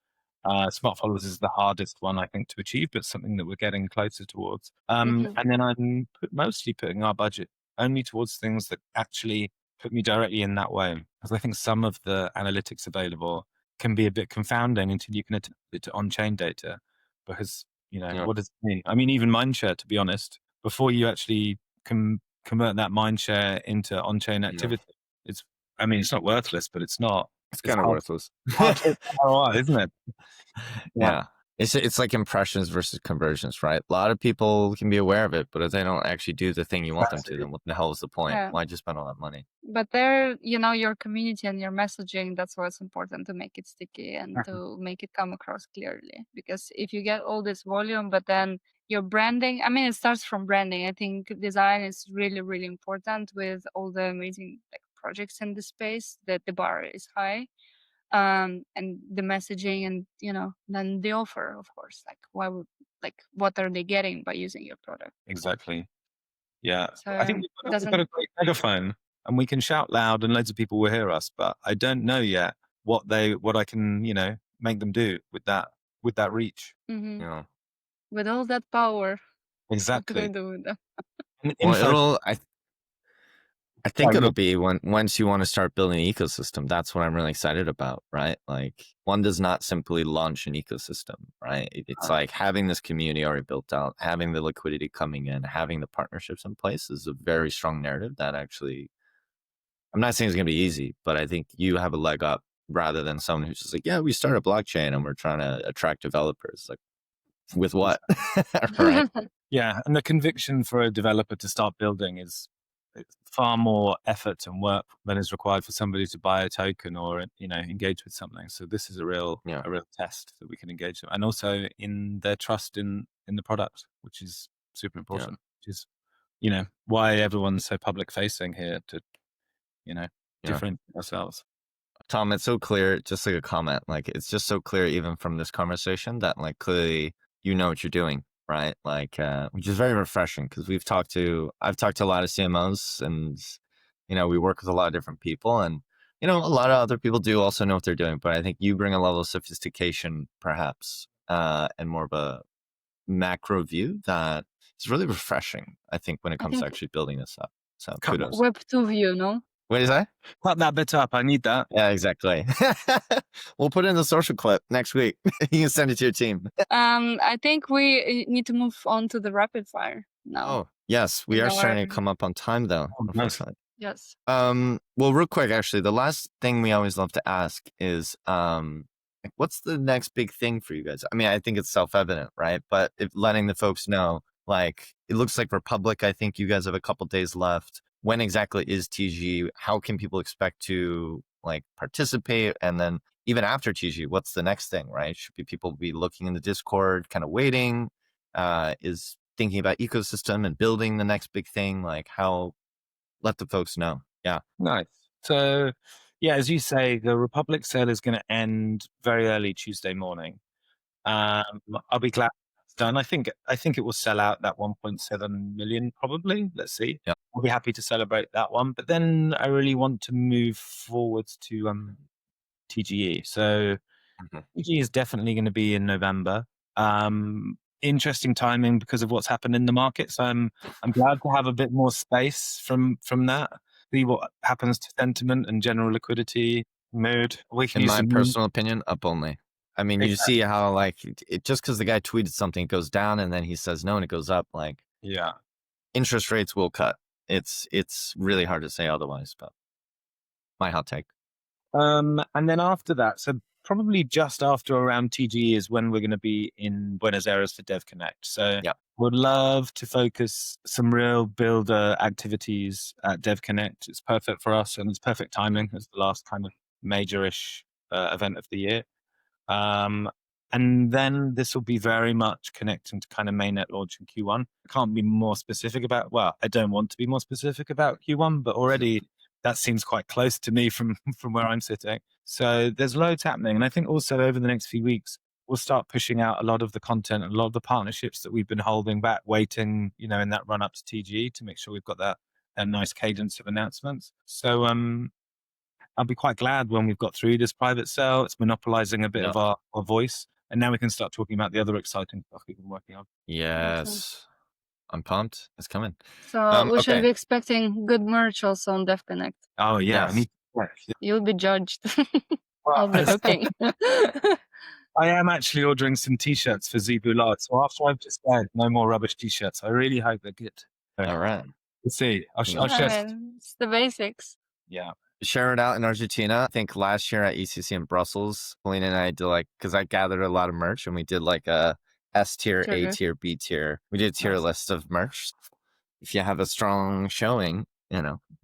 [SPEAKER 4] Smart followers is the hardest one, I think, to achieve, but something that we're getting closer towards. And then I'm mostly putting our budget only towards things that actually put me directly in that way, because I think some of the analytics available can be a bit confounding until you can attach it to on-chain data, because
[SPEAKER 2] Yeah.
[SPEAKER 4] what does it mean? I mean, even mindshare, to be honest, before you actually convert that mindshare into on-chain activity, it's not worthless, but it's not.
[SPEAKER 2] It's kind of
[SPEAKER 4] hard-
[SPEAKER 2] worthless.
[SPEAKER 4] hard to ROI, isn't it?
[SPEAKER 2] Yeah. It's like impressions versus conversions, right? A lot of people can be aware of it, but if they don't actually do the thing you want them to, then what the hell is the point?
[SPEAKER 3] Yeah.
[SPEAKER 2] Why just spend all that money?
[SPEAKER 3] But there, your community and your messaging, that's what's important to make it sticky and to make it come across clearly. Because if you get all this volume, but then your branding, it starts from branding. I think design is really, really important with all the amazing projects in the space, that the bar is high. And the messaging and, then the offer, of course, what are they getting by using your product?
[SPEAKER 4] Exactly. Yeah.
[SPEAKER 3] So
[SPEAKER 4] I think we've got a great megaphone and we can shout loud and loads of people will hear us, but I don't know yet what I can, make them do with that reach.
[SPEAKER 2] Yeah.
[SPEAKER 3] with all that power, what do
[SPEAKER 4] Exactly.
[SPEAKER 3] I do with them?
[SPEAKER 4] And
[SPEAKER 2] Well, I think
[SPEAKER 4] Sorry,
[SPEAKER 2] it'll
[SPEAKER 4] go-
[SPEAKER 2] be once you want to start building an ecosystem. That's what I'm really excited about, right? Like, one does not simply launch an ecosystem, right? It's like having this community already built out, having the liquidity coming in, having the partnerships in place is a very strong narrative that actually, I'm not saying it's going to be easy, but I think you have a leg up rather than someone who's just like, yeah, we start a blockchain and we're trying to attract developers. Like, with what? Right?
[SPEAKER 4] Yeah, and the conviction for a developer to start building is far more effort and work than is required for somebody to buy a token or engage with something. So this is a real test that we can engage them, and also in their trust in the product, which is super important. Which is why everyone's so public facing here to differentiate ourselves.
[SPEAKER 2] Tom, it's so clear, just like a comment, like it's just so clear even from this conversation that like clearly you know what you're doing, right? Like, which is very refreshing because I've talked to a lot of CMOs and, we work with a lot of different people and, a lot of other people do also know what they're doing, but I think you bring a level of sophistication perhaps, and more of a macro view that is really refreshing, I think, when it comes to actually building this up. So kudos.
[SPEAKER 3] Web 2 view, no?
[SPEAKER 2] What is that?
[SPEAKER 4] Cut that bit up. I need that.
[SPEAKER 2] Yeah, exactly. We'll put in the social clip next week. You can send it to your team.
[SPEAKER 3] I think we need to move on to the rapid fire now.
[SPEAKER 2] Oh, yes. We are starting to come up on time, though. Unfortunately.
[SPEAKER 3] Yes.
[SPEAKER 2] Well, real quick, actually, the last thing we always love to ask is, what's the next big thing for you guys? I think it's self-evident, right? But if letting the folks know, like, it looks like Republic, I think you guys have a couple days left. When exactly is TGE? How can people expect to like participate? And then even after TGE, what's the next thing, right? Should be people be looking in the Discord, kind of waiting, is thinking about ecosystem and building the next big thing, like how, let the folks know. Yeah.
[SPEAKER 4] Nice. So, yeah, as you say, the Republic sale is going to end very early Tuesday morning. I'll be glad it's done. I think it will sell out that 1.7 million probably. Let's see.
[SPEAKER 2] Yeah.
[SPEAKER 4] I'll be happy to celebrate that one. But then I really want to move forwards to TGE. So TGE is definitely going to be in November. Interesting timing because of what's happened in the market. So I'm glad to have a bit more space from that. See what happens to sentiment and general liquidity, mood. We can
[SPEAKER 2] In
[SPEAKER 4] use
[SPEAKER 2] my
[SPEAKER 4] some
[SPEAKER 2] personal opinion, up only. I mean, you see how like it just because the guy tweeted something, it goes down, and then he says no, and it goes up. Like,
[SPEAKER 4] yeah.
[SPEAKER 2] interest rates will cut. It's really hard to say otherwise, but my hot take.
[SPEAKER 4] And then after that, so probably just after around TGE is when we're going to be in Buenos Aires for Dev Connect. So
[SPEAKER 2] Yeah.
[SPEAKER 4] would love to focus some real builder activities at Dev Connect. It's perfect for us, and it's perfect timing. It's the last kind of major-ish event of the year. And then this will be very much connecting to kind of mainnet launch in Q1. I can't be more specific about, well, I don't want to be more specific about Q1, but already that seems quite close to me from where I'm sitting. So there's loads happening. And I think also over the next few weeks, we'll start pushing out a lot of the content and a lot of the partnerships that we've been holding back, waiting, in that run up to TGE to make sure we've got that nice cadence of announcements. So I'll be quite glad when we've got through this private sale. It's monopolizing a bit of our voice. And now we can start talking about the other exciting stuff we've been working on.
[SPEAKER 2] Yes. I'm pumped. It's coming.
[SPEAKER 3] So we should
[SPEAKER 2] okay.
[SPEAKER 3] be expecting good merch also on Dev Connect.
[SPEAKER 4] Oh, yeah.
[SPEAKER 2] Yes.
[SPEAKER 3] You'll be judged. I'll be hooking.
[SPEAKER 4] I am actually ordering some t-shirts for Zebu Lard. So after I've just said no more rubbish t-shirts, I really hope they're good.
[SPEAKER 2] All right.
[SPEAKER 4] We'll see. I'll
[SPEAKER 3] I
[SPEAKER 4] share.
[SPEAKER 3] mean, it's the basics.
[SPEAKER 4] Yeah.
[SPEAKER 2] Share it out in Argentina. I think last year at ECC in Brussels, Paulina and I did because I gathered a lot of merch and we did like a S tier, A tier, B tier. We did a tier list of merch. If you have a strong showing,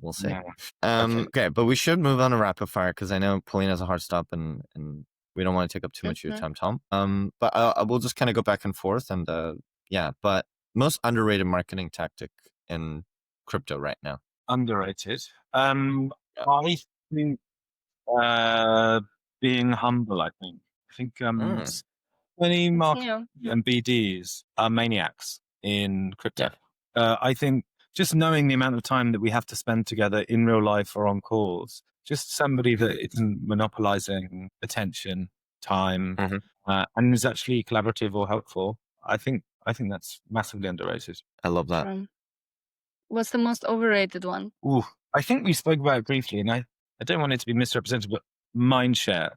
[SPEAKER 2] we'll see.
[SPEAKER 4] Yeah.
[SPEAKER 2] Okay, but we should move on to rapid fire because I know Paulina has a hard stop and we don't want to take up too much of your time, Tom. But we'll just kind of go back and forth and but most underrated marketing tactic in crypto right now.
[SPEAKER 4] Underrated. I think being humble. I think many market and BDs are maniacs in crypto. I think just knowing the amount of time that we have to spend together in real life or on calls, just somebody that isn't monopolizing attention, time, and is actually collaborative or helpful. I think that's massively underrated.
[SPEAKER 2] I love that.
[SPEAKER 3] What's the most overrated one?
[SPEAKER 4] Ooh, I think we spoke about it briefly, and I don't want it to be misrepresented, but mindshare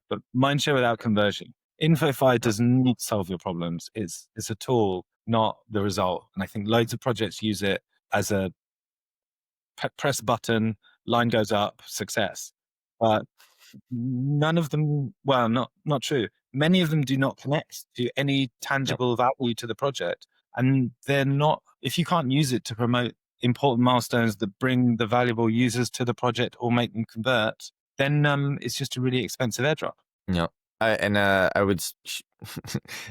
[SPEAKER 4] without conversion. InfoFi does not solve your problems. It's a tool, not the result. And I think loads of projects use it as a press button, line goes up, success. But none of them, well, not true. Many of them do not connect to any tangible value to the project. And they're not, if you can't use it to promote important milestones that bring the valuable users to the project or make them convert, then it's just a really expensive airdrop.
[SPEAKER 2] Yeah. I would,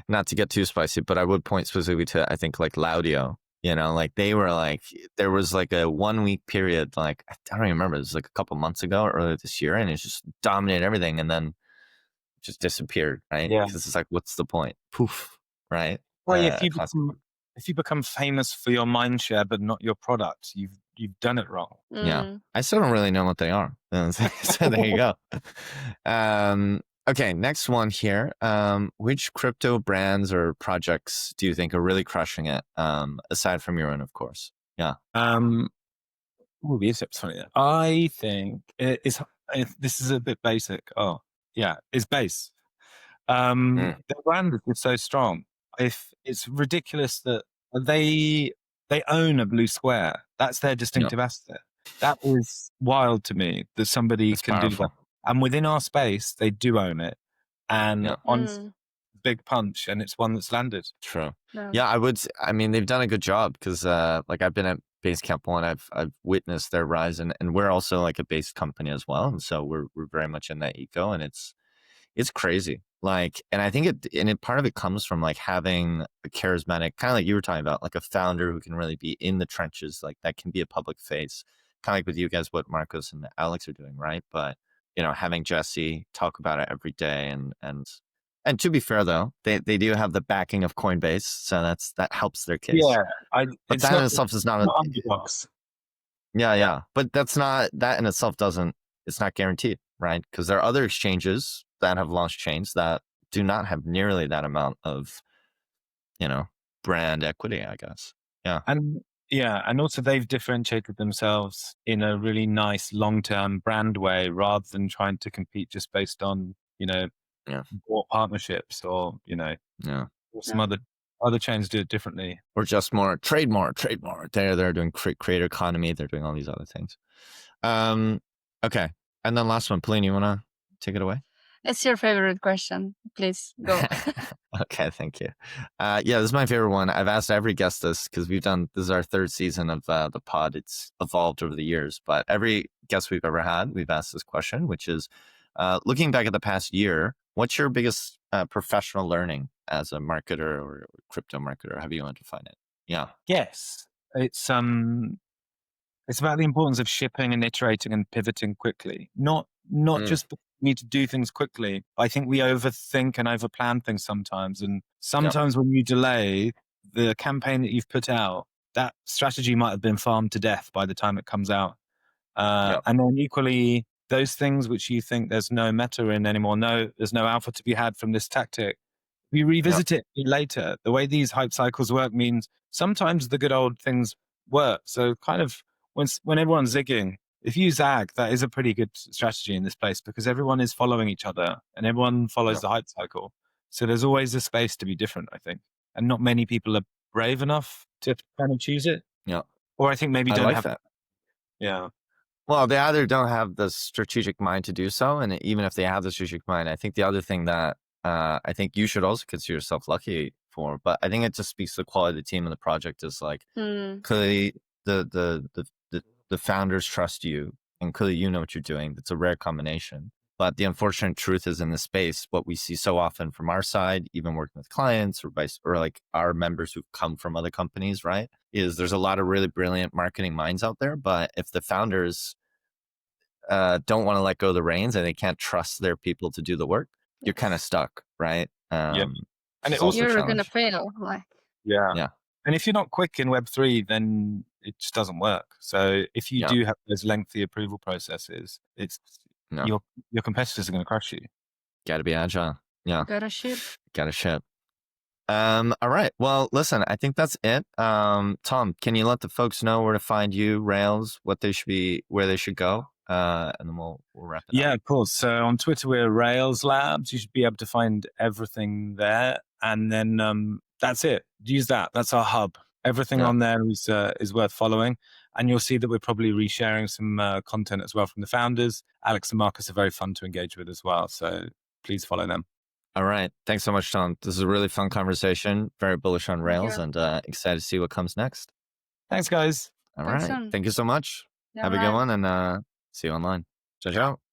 [SPEAKER 2] not to get too spicy, but I would point specifically to, I think, like Laudio. They were there was like a 1 week period, I don't even remember, it was like a couple months ago or earlier this year, and it just dominated everything and then just disappeared, right?
[SPEAKER 4] Yeah.
[SPEAKER 2] Because it's like, what's the point? Poof, right?
[SPEAKER 4] Well, if you become famous for your mindshare but not your product, you've done it wrong.
[SPEAKER 2] Yeah. I still don't really know what they are. So there you go. Okay, next one here. Which crypto brands or projects do you think are really crushing it? Aside from your own, of course. Yeah.
[SPEAKER 4] This is funny. I think this is a bit basic. Oh, yeah, it's Base. Their brand is so strong. If it's ridiculous that they own a blue square, that's their distinctive asset. That is wild to me that somebody can do that. And within our space, they do own it. And on big punch, and it's one that's landed.
[SPEAKER 2] True. Yeah, they've done a good job because I've been at Basecamp 1, I've witnessed their rise, and we're also like a base company as well. And so we're very much in that eco, and it's it's crazy. Like, and I think part of it comes from like having a charismatic, kind of like you were talking about, like a founder who can really be in the trenches, like that can be a public face, kind of like with you guys, what Marcos and Alex are doing, right? But having Jesse talk about it every day, and to be fair though, they do have the backing of Coinbase, so that helps their case.
[SPEAKER 4] Yeah,
[SPEAKER 2] but
[SPEAKER 4] it's
[SPEAKER 2] that
[SPEAKER 4] not,
[SPEAKER 2] in itself is not
[SPEAKER 4] not underdogs.
[SPEAKER 2] Yeah. But that in itself it's not guaranteed, right? Because there are other exchanges that have launched chains that do not have nearly that amount of, brand equity, I guess. Yeah.
[SPEAKER 4] And also they've differentiated themselves in a really nice long-term brand way rather than trying to compete just based on, bought partnerships or, or some other chains do it differently.
[SPEAKER 2] Or just trade more. They're doing creator economy. They're doing all these other things. Okay. And then last one, Pauline, you want to take it away?
[SPEAKER 3] It's your favorite question. Please go.
[SPEAKER 2] Okay, thank you. Yeah, this is my favorite one. I've asked every guest this because this is our third season of the pod. It's evolved over the years, but every guest we've ever had, we've asked this question, which is, looking back at the past year, what's your biggest professional learning as a marketer or crypto marketer, however you want to define it? Yeah.
[SPEAKER 4] Yes. It's about the importance of shipping and iterating and pivoting quickly. Not just need to do things quickly. I think we overthink and overplan things sometimes. And sometimes when you delay the campaign that you've put out, that strategy might have been farmed to death by the time it comes out. And then equally, those things which you think there's no meta in anymore, there's no alpha to be had from this tactic, we revisit it later. The way these hype cycles work means sometimes the good old things work. So kind of when everyone's zigging, if you zag, that is a pretty good strategy in this place because everyone is following each other and everyone follows the hype cycle. So there's always a space to be different, I think. And not many people are brave enough to kind of choose it.
[SPEAKER 2] Yeah.
[SPEAKER 4] Or I think maybe don't have
[SPEAKER 2] that.
[SPEAKER 4] Yeah.
[SPEAKER 2] Well, they either don't have the strategic mind to do so. And even if they have the strategic mind, I think the other thing that I think you should also consider yourself lucky for, but I think it just speaks to the quality of the team and the project is like clearly the founders trust you and clearly you know what you're doing. It's a rare combination. But the unfortunate truth is in this space, what we see so often from our side, even working with clients or like our members who've come from other companies, right, is there's a lot of really brilliant marketing minds out there. But if the founders don't want to let go of the reins and they can't trust their people to do the work, you're kind of stuck, right?
[SPEAKER 4] And
[SPEAKER 3] you're going to fail.
[SPEAKER 4] Yeah. And if you're not quick in Web3, then it just doesn't work. So if you do have those lengthy approval processes, your competitors are going to crush you.
[SPEAKER 2] Got to be agile. Yeah.
[SPEAKER 3] Gotta ship.
[SPEAKER 2] All right. Well, listen, I think that's it. Tom, can you let the folks know where to find you, Rayls, where they should go? And then we'll wrap it up.
[SPEAKER 4] Yeah, of course. So on Twitter, we're Rayls Labs. You should be able to find everything there. And then that's it. Use that. That's our hub. Everything on there is worth following. And you'll see that we're probably resharing some content as well from the founders. Alex and Marcus are very fun to engage with as well. So please follow them.
[SPEAKER 2] All right. Thanks so much, Tom. This is a really fun conversation. Very bullish on Rayls and excited to see what comes next.
[SPEAKER 4] Thanks, guys.
[SPEAKER 2] All right. Thank you so much. Have a good one and see you online. Ciao, ciao.